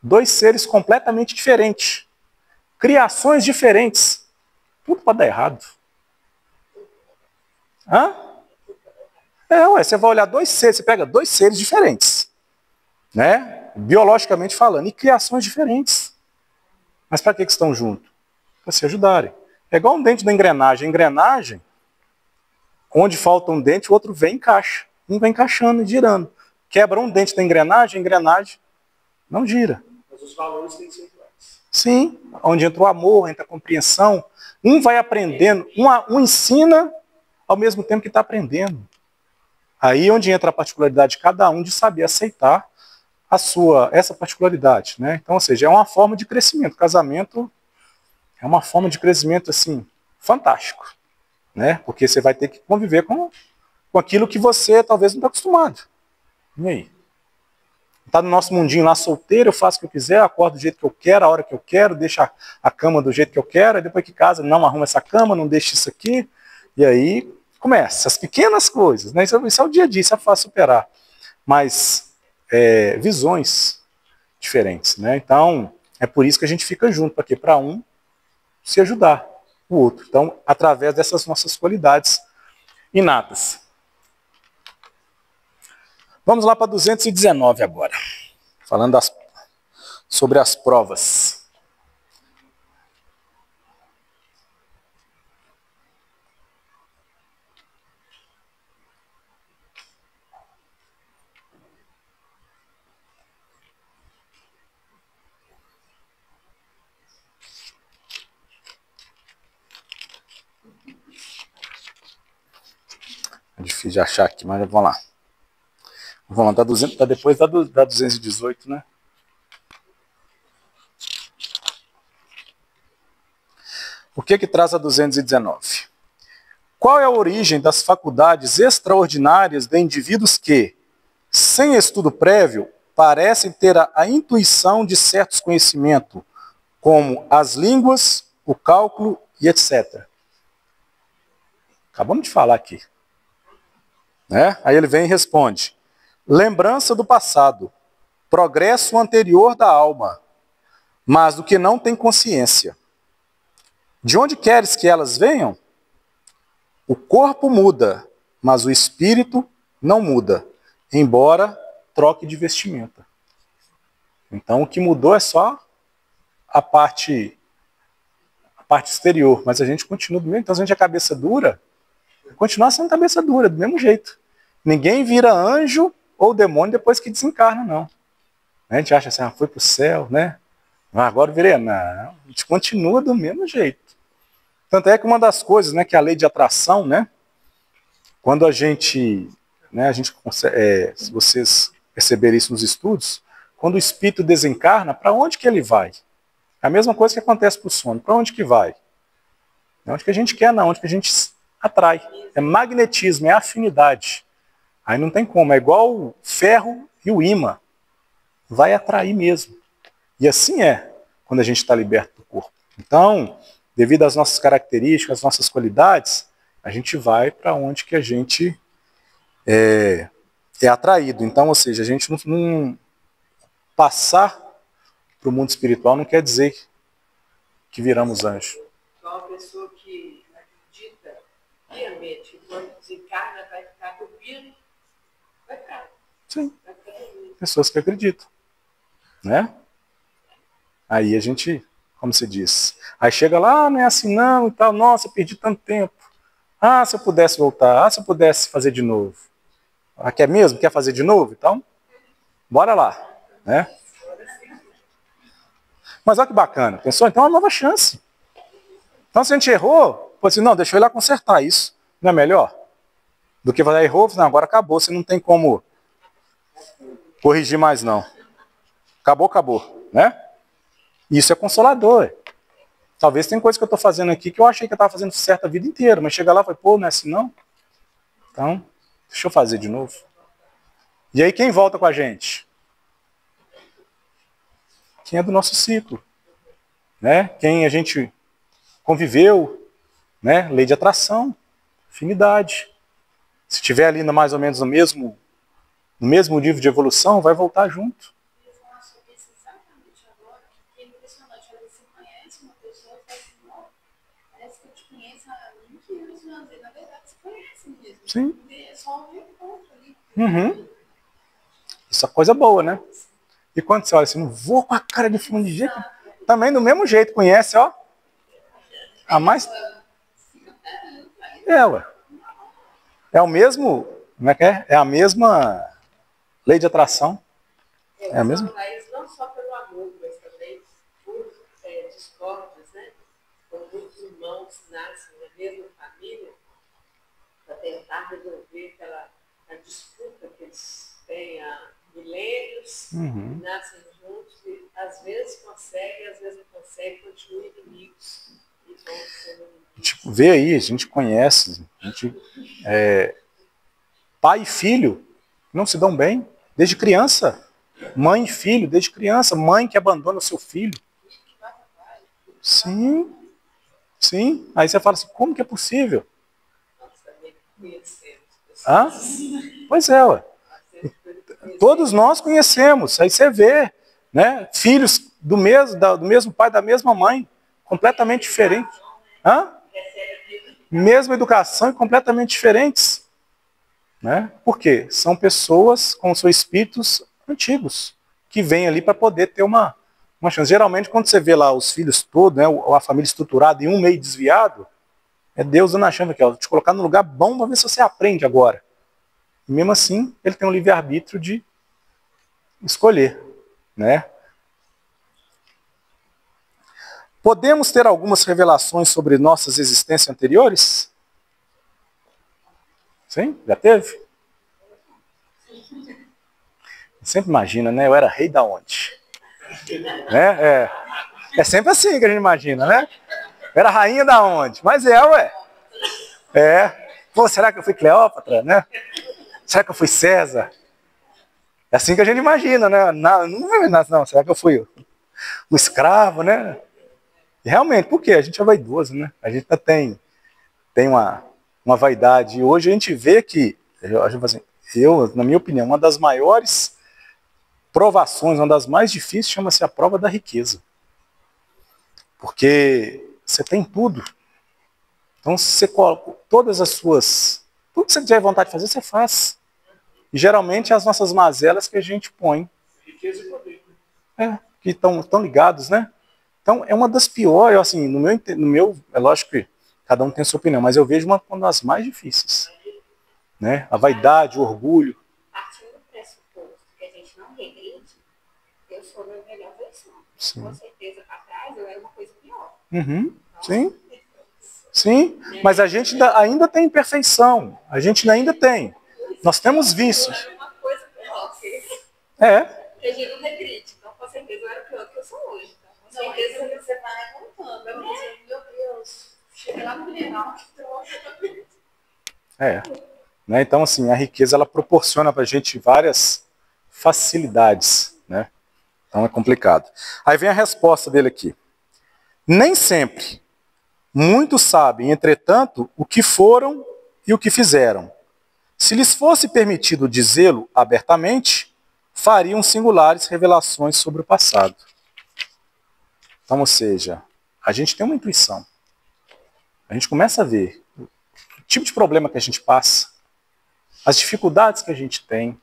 2 seres completamente diferentes. Criações diferentes. Tudo para dar errado. Hã? Você vai olhar 2 seres, você pega 2 seres diferentes. Né? Biologicamente falando. E criações diferentes. Mas para que estão juntos? Para se ajudarem. É igual um dente da engrenagem. A engrenagem, onde falta um dente, o outro vem e encaixa. Um vai encaixando e girando. Quebra um dente da engrenagem, a engrenagem não gira. Mas os valores têm que ser iguais. Sim, onde entra o amor, entra a compreensão. Um vai aprendendo, um ensina ao mesmo tempo que está aprendendo. Aí onde entra a particularidade de cada um de saber aceitar essa particularidade. Né? Então, ou seja, é uma forma de crescimento. O casamento é uma forma de crescimento assim, fantástico. Né? Porque você vai ter que conviver com aquilo que você talvez não está acostumado. E aí? Está no nosso mundinho lá solteiro, eu faço o que eu quiser, acordo do jeito que eu quero, a hora que eu quero, deixo a cama do jeito que eu quero, e depois que casa, não arruma essa cama, não deixa isso aqui. E aí começa as pequenas coisas. Né? Isso é o dia a dia, isso é fácil superar. Mas visões diferentes. Né? Então, é por isso que a gente fica junto, para quê? Para um se ajudar o outro. Então, através dessas nossas qualidades inatas. Vamos lá para 219 agora. Falando sobre as provas. É difícil de achar aqui, mas vamos lá. Vamos lá, tá depois da 218, né? O que traz a 219? Qual é a origem das faculdades extraordinárias de indivíduos que, sem estudo prévio, parecem ter a intuição de certos conhecimentos, como as línguas, o cálculo e etc. Acabamos de falar aqui. Né? Aí ele vem e responde: lembrança do passado, progresso anterior da alma, mas do que não tem consciência. De onde queres que elas venham? O corpo muda, mas o espírito não muda, embora troque de vestimenta. Então o que mudou é só a parte exterior, mas a gente continua do mesmo. Então se a gente é cabeça dura, continua sendo cabeça dura, do mesmo jeito. Ninguém vira anjo ou demônio depois que desencarna, não. A gente acha assim, foi para o céu, né? Agora eu virei. Não, a gente continua do mesmo jeito. Tanto é que uma das coisas, né, que é a lei de atração, né? Quando a gente consegue, se vocês perceberem isso nos estudos, quando o espírito desencarna, para onde que ele vai? É a mesma coisa que acontece para o sono. Para onde que vai? Não é onde que a gente quer, não. Onde que a gente atrai. É magnetismo, é afinidade. Aí não tem como. É igual o ferro e o ímã. Vai atrair mesmo. E assim é quando a gente está liberto do corpo. Então, devido às nossas características, às nossas qualidades, a gente vai para onde que a gente é atraído. Então, ou seja, a gente não passar para o mundo espiritual não quer dizer que viramos anjos. Então, uma pessoa que acredita piamente que quando desencarna vai ficar dormindo, vai ficar. Sim. Vai ficar dormindo. Pessoas que acreditam. Né? Aí a gente, como se diz, aí chega lá, não é assim não e tal, nossa, eu perdi tanto tempo. Ah, se eu pudesse voltar, se eu pudesse fazer de novo. Ah, quer mesmo? Quer fazer de novo? Então, bora lá. Né? Mas olha que bacana, pensou? Então é uma nova chance. Então se a gente errou, pode dizer, não, deixa eu ir lá consertar isso. Não é melhor? Do que falar, errou, não, agora acabou, você não tem como corrigir mais não. Acabou, né? Isso é consolador. Talvez tem coisa que eu estou fazendo aqui que eu achei que eu estava fazendo certo a vida inteira, mas chega lá e fala, pô, não é assim não? Então, deixa eu fazer de novo. E aí quem volta com a gente? Quem é do nosso ciclo. Né? Quem a gente conviveu, né? Lei de atração, afinidade. Se estiver ali mais ou menos no mesmo nível de evolução, vai voltar junto. Sim. Uhum. Isso é coisa boa, né? E quando você olha assim, não vou com a cara de fundo de jeito. Também do mesmo jeito, conhece, ó. A mais. Ué. É o mesmo. Como é que é? É a mesma lei de atração. É a mesma. Não só pelo amor, mas também por discórdias, né? Quando muitos irmãos nascem na mesma família, para tentar resolver a disputa que eles têm há milênios, nascem juntos e às vezes conseguem, às vezes não conseguem, continuam inimigos. E vão sendo inimigos. A gente vê aí, a gente conhece, pai e filho não se dão bem desde criança. Mãe e filho, desde criança. Mãe que abandona o seu filho. Sim. Sim. Aí você fala assim, como que é possível? Hã? Pois é, ué. Todos nós conhecemos. Aí você vê, né? Filhos do mesmo pai, da mesma mãe, completamente diferentes. Hã? Mesma educação e completamente diferentes. Né? Por quê? São pessoas com seus espíritos antigos, que vêm ali para poder ter uma chance. Geralmente, quando você vê lá os filhos todos, né, a família estruturada e um meio desviado, é Deus dando a chance aqui, ó, te colocar no lugar bom para ver se você aprende agora. E mesmo assim, ele tem um livre-arbítrio de escolher. Né? Podemos ter algumas revelações sobre nossas existências anteriores? Sim? Já teve? Sempre imagina, né? Eu era rei da onde? Né? É sempre assim que a gente imagina, né? Eu era rainha da onde? Mas ué. Pô, será que eu fui Cleópatra, né? Será que eu fui César? É assim que a gente imagina, né? Não, será que eu fui um escravo, né? E realmente, por quê? A gente é vaidoso, né? A gente tem uma vaidade. E hoje a gente vê que, na minha opinião, uma das maiores provações, uma das mais difíceis, chama-se a prova da riqueza. Porque você tem tudo. Então, se você coloca todas as suas... Tudo que você tiver vontade de fazer, você faz. E geralmente é as nossas mazelas que a gente põe. Riqueza e poder. Que estão tão ligados, né? Então, é uma das piores, assim, no meu, é lógico que cada um tem a sua opinião, mas eu vejo uma das mais difíceis. Né? A vaidade, o orgulho. Partindo do pressuposto que a gente não regride, eu sou a minha melhor versão. Sim. Com certeza, para trás, eu era uma coisa pior. Uhum. Sim. Sim, mas a gente ainda tem imperfeição. A gente ainda tem. Nós temos vícios. Eu era uma coisa pior. É. A gente não regride. Então, com certeza, eu era pior do que eu sou hoje. Então, com certeza, você vai contando. Eu me digo, meu Deus, cheguei lá no milenial, que trouxe. Né? Então, assim, a riqueza ela proporciona para a gente várias facilidades. Né? Então é complicado. Aí vem a resposta dele aqui. Nem sempre. Muitos sabem, entretanto, o que foram e o que fizeram. Se lhes fosse permitido dizê-lo abertamente, fariam singulares revelações sobre o passado. Então, ou seja, a gente tem uma intuição. A gente começa a ver o tipo de problema que a gente passa, as dificuldades que a gente tem,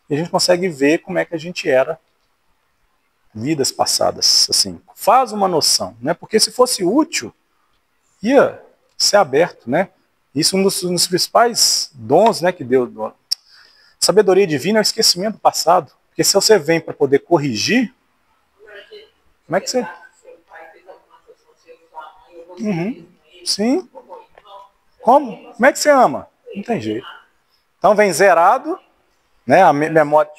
e a gente consegue ver como é que a gente era vidas passadas. Assim, faz uma noção, né? Porque se fosse útil, ia ser aberto, né? Isso é um dos principais dons, né, que Deus... Sabedoria divina é o esquecimento do passado. Porque se você vem para poder corrigir, como é que você... Uhum. Sim. Como? Como é que você ama? Não tem jeito. Então vem zerado, né? A memória...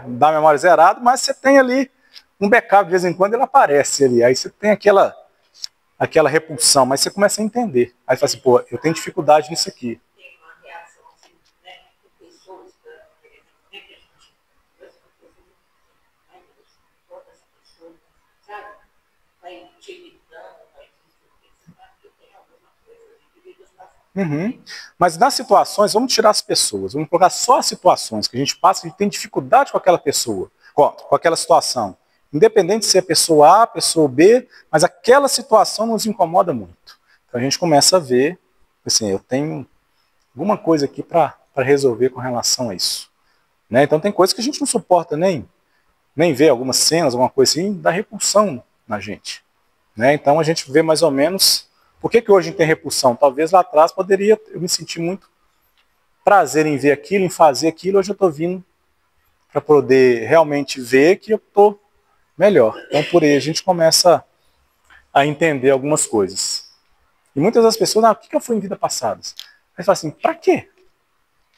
dá a memória zerada, mas você tem ali um backup, de vez em quando ele aparece ali. Aí você tem aquela repulsão, mas você começa a entender. Aí você fala assim, pô, eu tenho dificuldade nisso aqui. Tem uma reação assim, né? Com pessoas, toda essa pessoa, sabe? Vai intimidando, vai pensando que tem alguma coisa de vidas passadas. Uhum. Mas nas situações, vamos tirar as pessoas, vamos colocar só as situações que a gente passa, a gente tem dificuldade com aquela pessoa, com aquela situação. Independente se é pessoa A, pessoa B, mas aquela situação nos incomoda muito. Então a gente começa a ver, assim, eu tenho alguma coisa aqui para resolver com relação a isso. Né? Então tem coisas que a gente não suporta nem ver, algumas cenas, alguma coisa assim, dá repulsão na gente. Né? Então a gente vê mais ou menos... Por que hoje a gente tem repulsão? Talvez lá atrás eu me sentir muito prazer em ver aquilo, em fazer aquilo, hoje eu estou vindo para poder realmente ver que eu estou melhor. Então por aí a gente começa a entender algumas coisas. E muitas das pessoas, o que eu fui em vida passada? Aí fala assim, para quê?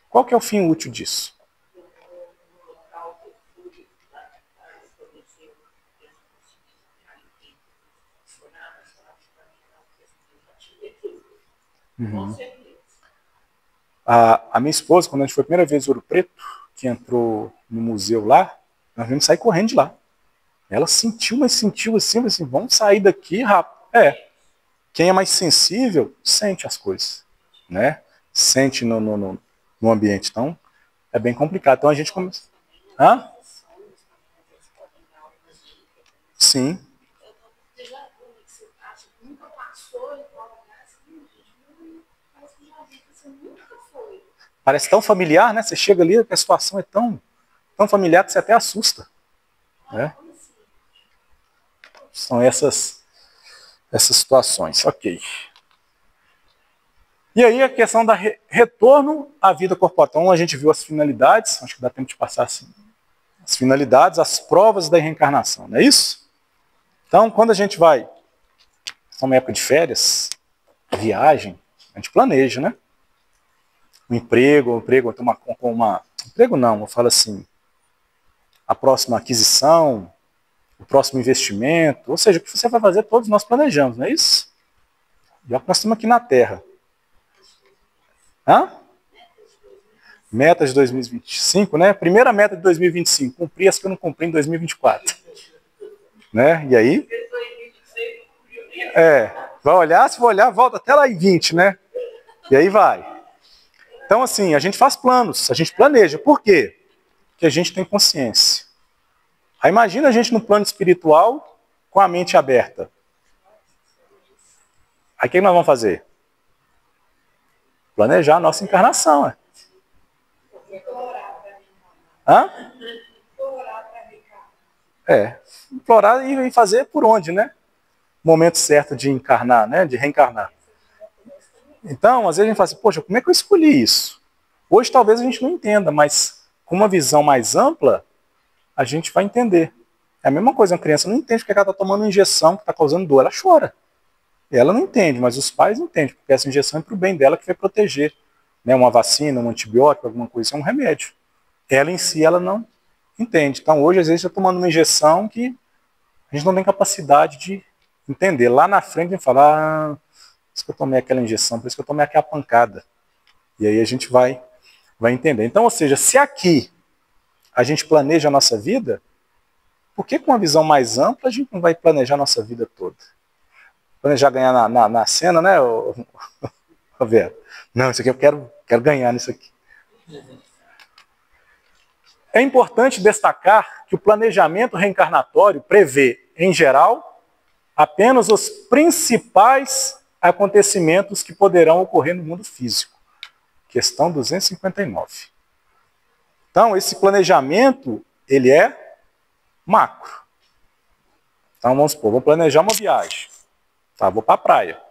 Qual que é o fim útil disso? Uhum. A minha esposa, quando a gente foi a primeira vez em Ouro Preto, que entrou no museu lá, nós vimos sair correndo de lá. Ela sentiu assim, vamos sair daqui rápido. Quem é mais sensível, sente as coisas, né? Sente no ambiente. Então, é bem complicado. Então a gente começa... Hã? Sim. Parece tão familiar, né? Você chega ali, a situação é tão familiar que você até assusta. Né? São essas situações. Ok. E aí a questão da retorno à vida corporal. Então a gente viu as finalidades, acho que dá tempo de passar assim. As finalidades, as provas da reencarnação, não é isso? Então quando a gente vai, numa época de férias, viagem, a gente planeja, né? um emprego, emprego não, eu falo assim, a próxima aquisição, o próximo investimento, ou seja, o que você vai fazer, todos nós planejamos, não é isso? Já que nós estamos aqui na Terra. Hã? Meta de 2025, né? Primeira meta de 2025, cumprir as que eu não cumpri em 2024. Né? E aí? Vai olhar, se for olhar, volta até lá em 20, né? E aí vai. Então, assim, a gente faz planos, a gente planeja. Por quê? Porque a gente tem consciência. Aí imagina a gente no plano espiritual com a mente aberta. Aí o que nós vamos fazer? Planejar a nossa encarnação. Hã? Implorar e fazer por onde, né? Momento certo de encarnar, né? De reencarnar. Então, às vezes a gente fala assim, poxa, como é que eu escolhi isso? Hoje talvez a gente não entenda, mas com uma visão mais ampla, a gente vai entender. É a mesma coisa, uma criança não entende porque ela está tomando uma injeção que está causando dor, ela chora. Ela não entende, mas os pais entendem, porque essa injeção é para o bem dela que vai proteger. Né? Uma vacina, um antibiótico, alguma coisa, é um remédio. Ela em si, ela não entende. Então hoje, às vezes, está tomando uma injeção que a gente não tem capacidade de entender. Lá na frente, a gente fala, por isso que eu tomei aquela injeção, por isso que eu tomei aquela pancada. E aí a gente vai entender. Então, ou seja, se aqui a gente planeja a nossa vida, por que com uma visão mais ampla a gente não vai planejar a nossa vida toda? Planejar ganhar na cena, né, Roberto? Não, isso aqui eu quero ganhar nisso aqui. É importante destacar que o planejamento reencarnatório prevê, em geral, apenas os principais acontecimentos que poderão ocorrer no mundo físico. Questão 259. Então, esse planejamento, ele é macro. Então, vamos supor, vou planejar uma viagem. Tá, vou para a praia.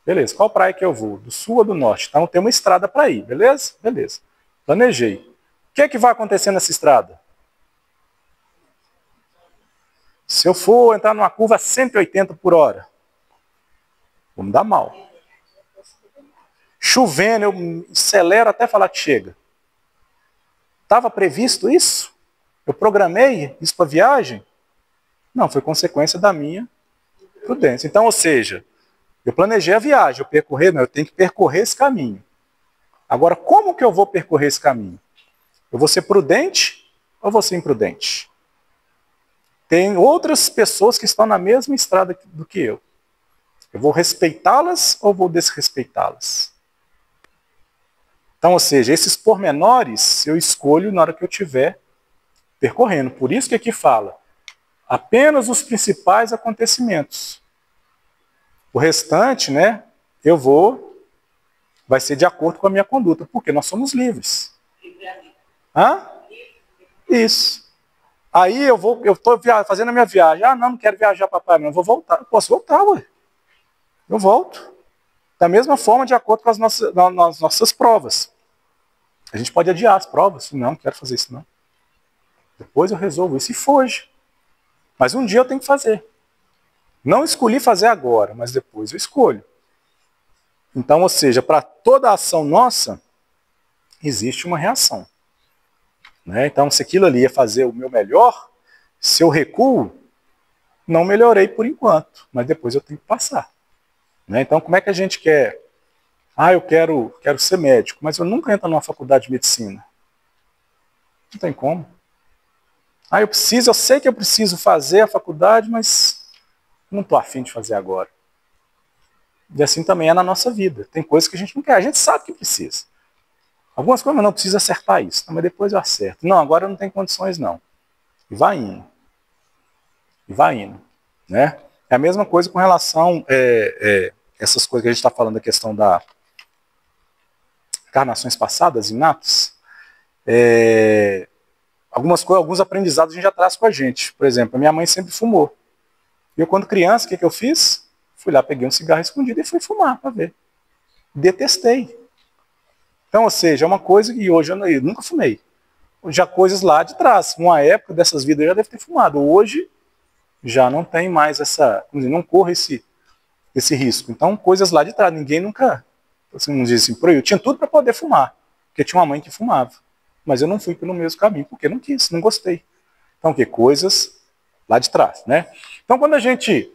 Beleza, qual praia que eu vou? Do sul ou do norte? Então, tem uma estrada para ir, beleza? Beleza. Planejei. O que é que vai acontecer nessa estrada? Se eu for entrar numa curva a 180 por hora, vou me dar mal. Chovendo, eu acelero até falar que chega. Estava previsto isso? Eu programei isso para a viagem? Não, foi consequência da minha prudência. Então, ou seja, eu planejei a viagem, eu tenho que percorrer esse caminho. Agora, como que eu vou percorrer esse caminho? Eu vou ser prudente ou vou ser imprudente? Tem outras pessoas que estão na mesma estrada do que eu. Eu vou respeitá-las ou vou desrespeitá-las? Então, ou seja, esses pormenores eu escolho na hora que eu estiver percorrendo. Por isso que aqui fala, apenas os principais acontecimentos. O restante, né, vai ser de acordo com a minha conduta, porque nós somos livres. Hã? Isso. Aí eu estou fazendo a minha viagem. Ah, não quero viajar, papai, não, eu vou voltar. Eu posso voltar, ué. Eu volto. Da mesma forma, de acordo com as nossas provas. A gente pode adiar as provas. Não quero fazer isso, não. Depois eu resolvo isso e foge. Mas um dia eu tenho que fazer. Não escolhi fazer agora, mas depois eu escolho. Então, ou seja, para toda ação nossa, existe uma reação. Né? Então, se aquilo ali é fazer o meu melhor, se eu recuo, não melhorei por enquanto, mas depois eu tenho que passar. Né? Então, como é que a gente quer? Ah, eu quero ser médico, mas eu nunca entro numa faculdade de medicina. Não tem como. Ah, eu sei que eu preciso fazer a faculdade, mas não estou afim de fazer agora. E assim também é na nossa vida. Tem coisas que a gente não quer, a gente sabe que precisa. Algumas coisas, mas não precisa acertar isso. Não, mas depois eu acerto. Não, agora eu não tenho condições, não. E vai indo. E vai indo. Né? É a mesma coisa com relação a essas coisas que a gente está falando, da questão da encarnações passadas, inatos. Alguns aprendizados a gente já traz com a gente. Por exemplo, a minha mãe sempre fumou. E eu, quando criança, o que eu fiz? Fui lá, peguei um cigarro escondido e fui fumar para ver. Detestei. Então, ou seja, é uma coisa que hoje eu nunca fumei. Já coisas lá de trás. Uma época dessas vidas eu já deve ter fumado. Hoje já não tem mais não corre esse risco. Então, coisas lá de trás. Ninguém nunca, assim, não diz assim, proibiu. Tinha tudo para poder fumar. porque tinha uma mãe que fumava. Mas eu não fui pelo mesmo caminho, porque não quis, não gostei. Então, que coisas lá de trás, né? Então, quando a gente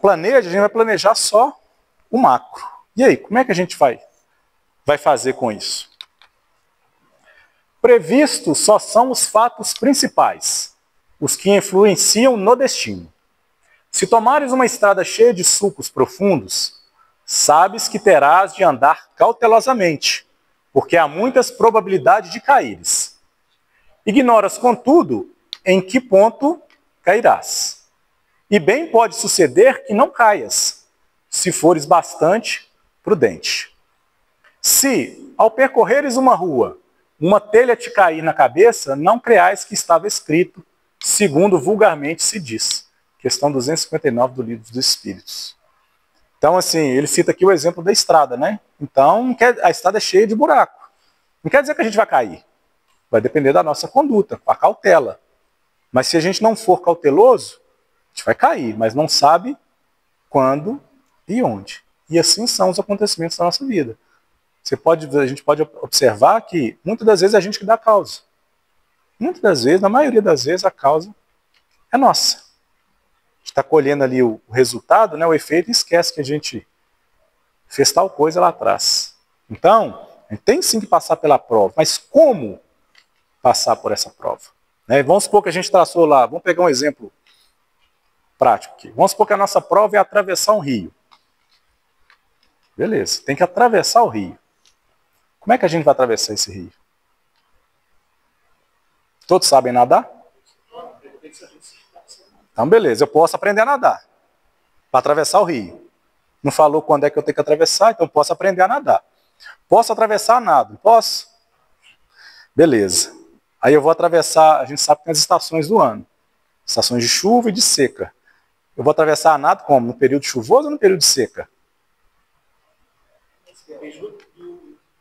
planeja, a gente vai planejar só o macro. E aí, como é que a gente vai fazer com isso? Previstos só são os fatos principais, os que influenciam no destino. Se tomares uma estrada cheia de sulcos profundos, sabes que terás de andar cautelosamente, porque há muitas probabilidades de caíres. Ignoras, contudo, em que ponto cairás. E bem pode suceder que não caias, se fores bastante prudente. Se, ao percorreres uma rua, uma telha te cair na cabeça, não creais que estava escrito, segundo vulgarmente se diz. Questão 259 do Livro dos Espíritos. Então, assim, ele cita aqui o exemplo da estrada, né? Então, a estrada é cheia de buraco. Não quer dizer que a gente vai cair. Vai depender da nossa conduta, com a cautela. Mas se a gente não for cauteloso, a gente vai cair, mas não sabe quando e onde. E assim são os acontecimentos da nossa vida. A gente pode observar que muitas das vezes é a gente que dá a causa. Muitas das vezes, na maioria das vezes, a causa é nossa. A gente está colhendo ali o resultado, né, o efeito, e esquece que a gente fez tal coisa lá atrás. Então, a gente tem sim que passar pela prova, mas como passar por essa prova? Né? Vamos supor que a gente traçou lá, vamos pegar um exemplo prático aqui. Vamos supor que a nossa prova é atravessar um rio. Beleza, tem que atravessar o rio. Como é que a gente vai atravessar esse rio? Todos sabem nadar? Então, beleza, eu posso aprender a nadar para atravessar o rio. Não falou quando é que eu tenho que atravessar, então eu posso aprender a nadar. Posso atravessar a nado? Posso? Beleza. Aí eu vou atravessar, a gente sabe que tem as estações do ano. Estações de chuva e de seca. Eu vou atravessar a nado como? No período chuvoso ou no período de seca?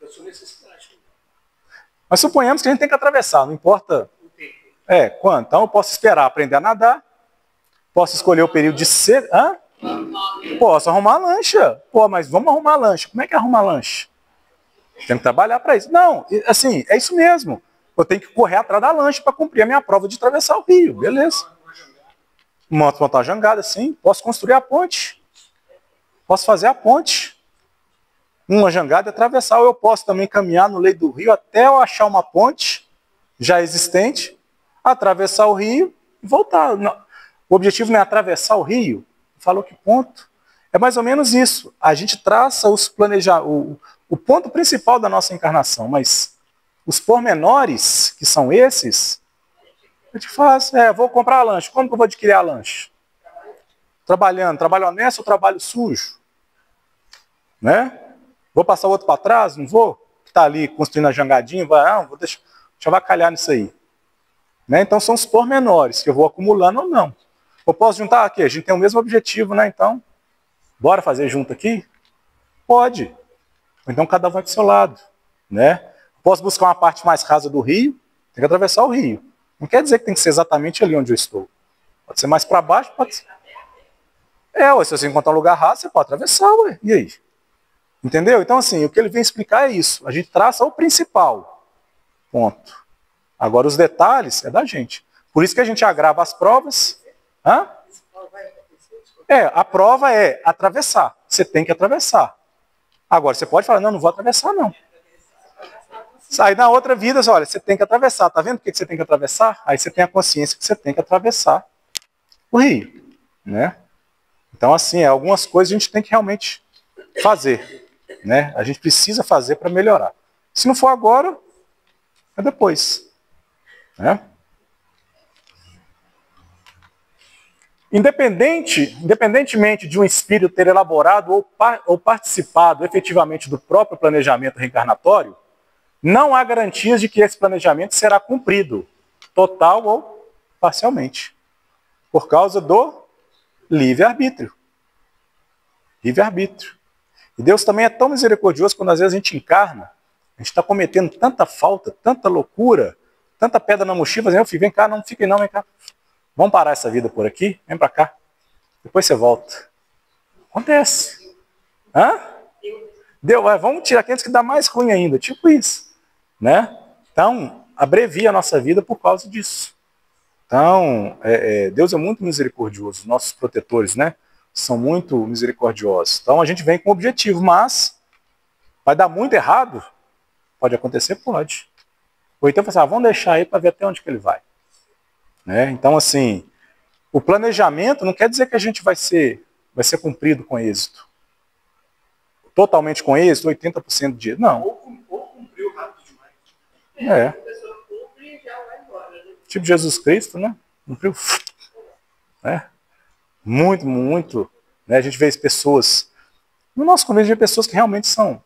Da sua necessidade. Mas suponhamos que a gente tem que atravessar, não importa quando. Então eu posso esperar aprender a nadar, posso escolher o período de seca. Hã? Posso arrumar a lancha. Pô, mas vamos arrumar a lancha. Como é que arruma a lancha? Tem que trabalhar para isso. Não, assim, é isso mesmo. Eu tenho que correr atrás da lancha para cumprir a minha prova de atravessar o rio. Beleza. Montar uma jangada, sim. Posso construir a ponte. Posso fazer a ponte. Uma jangada e atravessar. Ou eu posso também caminhar no leito do rio até eu achar uma ponte já existente, atravessar o rio e voltar. O objetivo não é atravessar o rio. Falou que ponto? É mais ou menos isso. A gente traça o ponto principal da nossa encarnação, mas os pormenores, que são esses, a gente faz. Vou comprar a lanche. Como que eu vou adquirir a lanche? Trabalhando. Trabalho honesto ou trabalho sujo? Né? Vou passar o outro para trás? Não vou? Que está ali construindo a jangadinha, deixa eu avacalhar nisso aí. Né? Então são os pormenores que eu vou acumulando ou não. Eu posso juntar aqui? A gente tem o mesmo objetivo, né? Então, bora fazer junto aqui? Pode. Então cada um vai para o seu lado. Né? Posso buscar uma parte mais rasa do rio? Tem que atravessar o rio. Não quer dizer que tem que ser exatamente ali onde eu estou. Pode ser mais para baixo, pode ser. Se você encontrar um lugar raso, você pode atravessar, ué. E aí? Entendeu? Então, assim, o que ele vem explicar é isso. A gente traça o principal. Ponto. Agora, os detalhes é da gente. Por isso que a gente agrava as provas. Hã? A prova é atravessar. Você tem que atravessar. Agora, você pode falar, não vou atravessar, não. Aí na outra vida, olha, você tem que atravessar. Tá vendo por que você tem que atravessar? Aí você tem a consciência que você tem que atravessar o rio. Né? Então, assim, algumas coisas a gente tem que realmente fazer. Né? A gente precisa fazer para melhorar. Se não for agora, é depois. Né? Independentemente de um espírito ter elaborado ou participado efetivamente do próprio planejamento reencarnatório, não há garantias de que esse planejamento será cumprido, total ou parcialmente, por causa do livre-arbítrio. Livre-arbítrio. E Deus também é tão misericordioso quando às vezes a gente encarna, a gente está cometendo tanta falta, tanta loucura, tanta pedra na mochila, meu filho, vem cá, não fique não, vem cá. Vamos parar essa vida por aqui? Vem para cá. Depois você volta. Acontece. Hã? Vamos tirar aqueles que dá mais ruim ainda, tipo isso, né? Então, abrevia a nossa vida por causa disso. Então, Deus é muito misericordioso, nossos protetores, né? São muito misericordiosos. Então, a gente vem com o objetivo, mas vai dar muito errado? Pode acontecer? Pode. Ou então, vamos deixar aí para ver até onde que ele vai. Né? Então, assim, o planejamento não quer dizer que a gente vai ser cumprido com êxito. Totalmente com êxito, 80% de... Não. Ou cumpriu rápido demais. A pessoa cumpre e já vai embora, né? Tipo Jesus Cristo, né? Cumpriu. Né? Muito, muito. Né? A gente vê pessoas... No nosso convívio, a gente vê pessoas que realmente são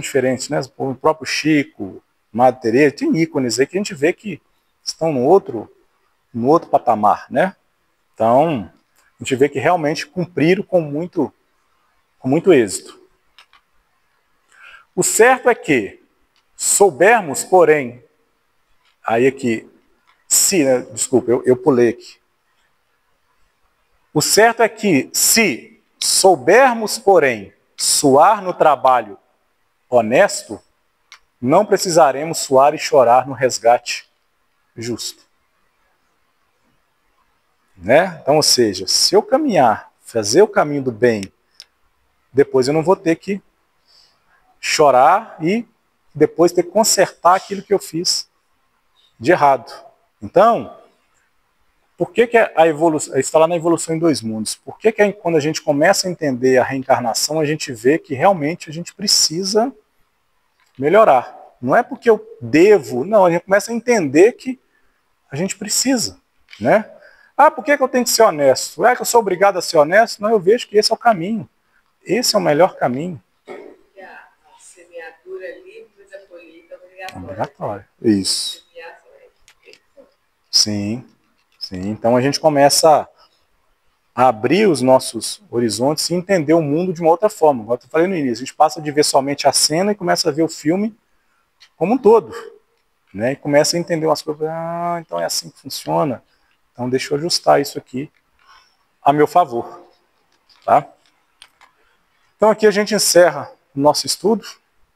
diferentes, né? O próprio Chico, Madre Teresa, tem ícones aí que a gente vê que estão no outro patamar, né? Então, a gente vê que realmente cumpriram com muito êxito. O certo é que soubermos, porém, aí aqui, né? Desculpa, eu pulei aqui. O certo é que se soubermos, porém, suar no trabalho honesto, não precisaremos suar e chorar no resgate justo. Né? Então, ou seja, se eu caminhar, fazer o caminho do bem, depois eu não vou ter que chorar e depois ter que consertar aquilo que eu fiz de errado. Então, por que a evolução, está lá na evolução em dois mundos, por que quando a gente começa a entender a reencarnação, a gente vê que realmente a gente precisa melhorar. Não é porque eu devo, não, a gente começa a entender que a gente precisa, né? Por que eu tenho que ser honesto? Que eu sou obrigado a ser honesto? Não, eu vejo que esse é o caminho. Esse é o melhor caminho. A semeadura livre, mas a colheita obrigatória. Obrigatória. Isso. Sim. Então a gente começa a abrir os nossos horizontes e entender o mundo de uma outra forma. Como eu falei no início, a gente passa de ver somente a cena e começa a ver o filme como um todo. Né? E começa a entender umas coisas. Então é assim que funciona. Então deixa eu ajustar isso aqui a meu favor. Tá? Então aqui a gente encerra o nosso estudo.